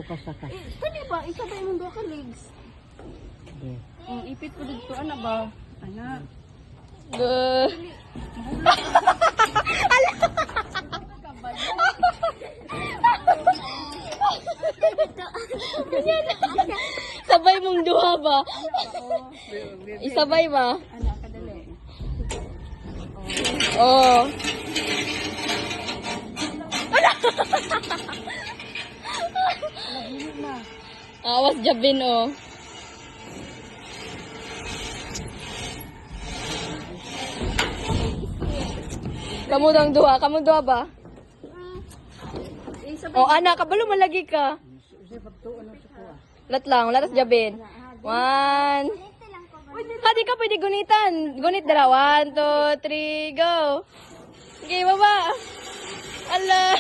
Kasaka. Kani ba? Isabay mong duha ka legs. Ipit ko dito. Ano ba? Ana. Sabay mong duha ba? Isabay ba? Ana, kadali. Oh. Awas jabin oh. Kamu duha ba? Oh, anak, kabalo malagi ka. Lat lang, laras jabin. 1. Hadi ka pwede gunitan. Gunit dara. 1, 2, 3, go. Okay, baba. Allah.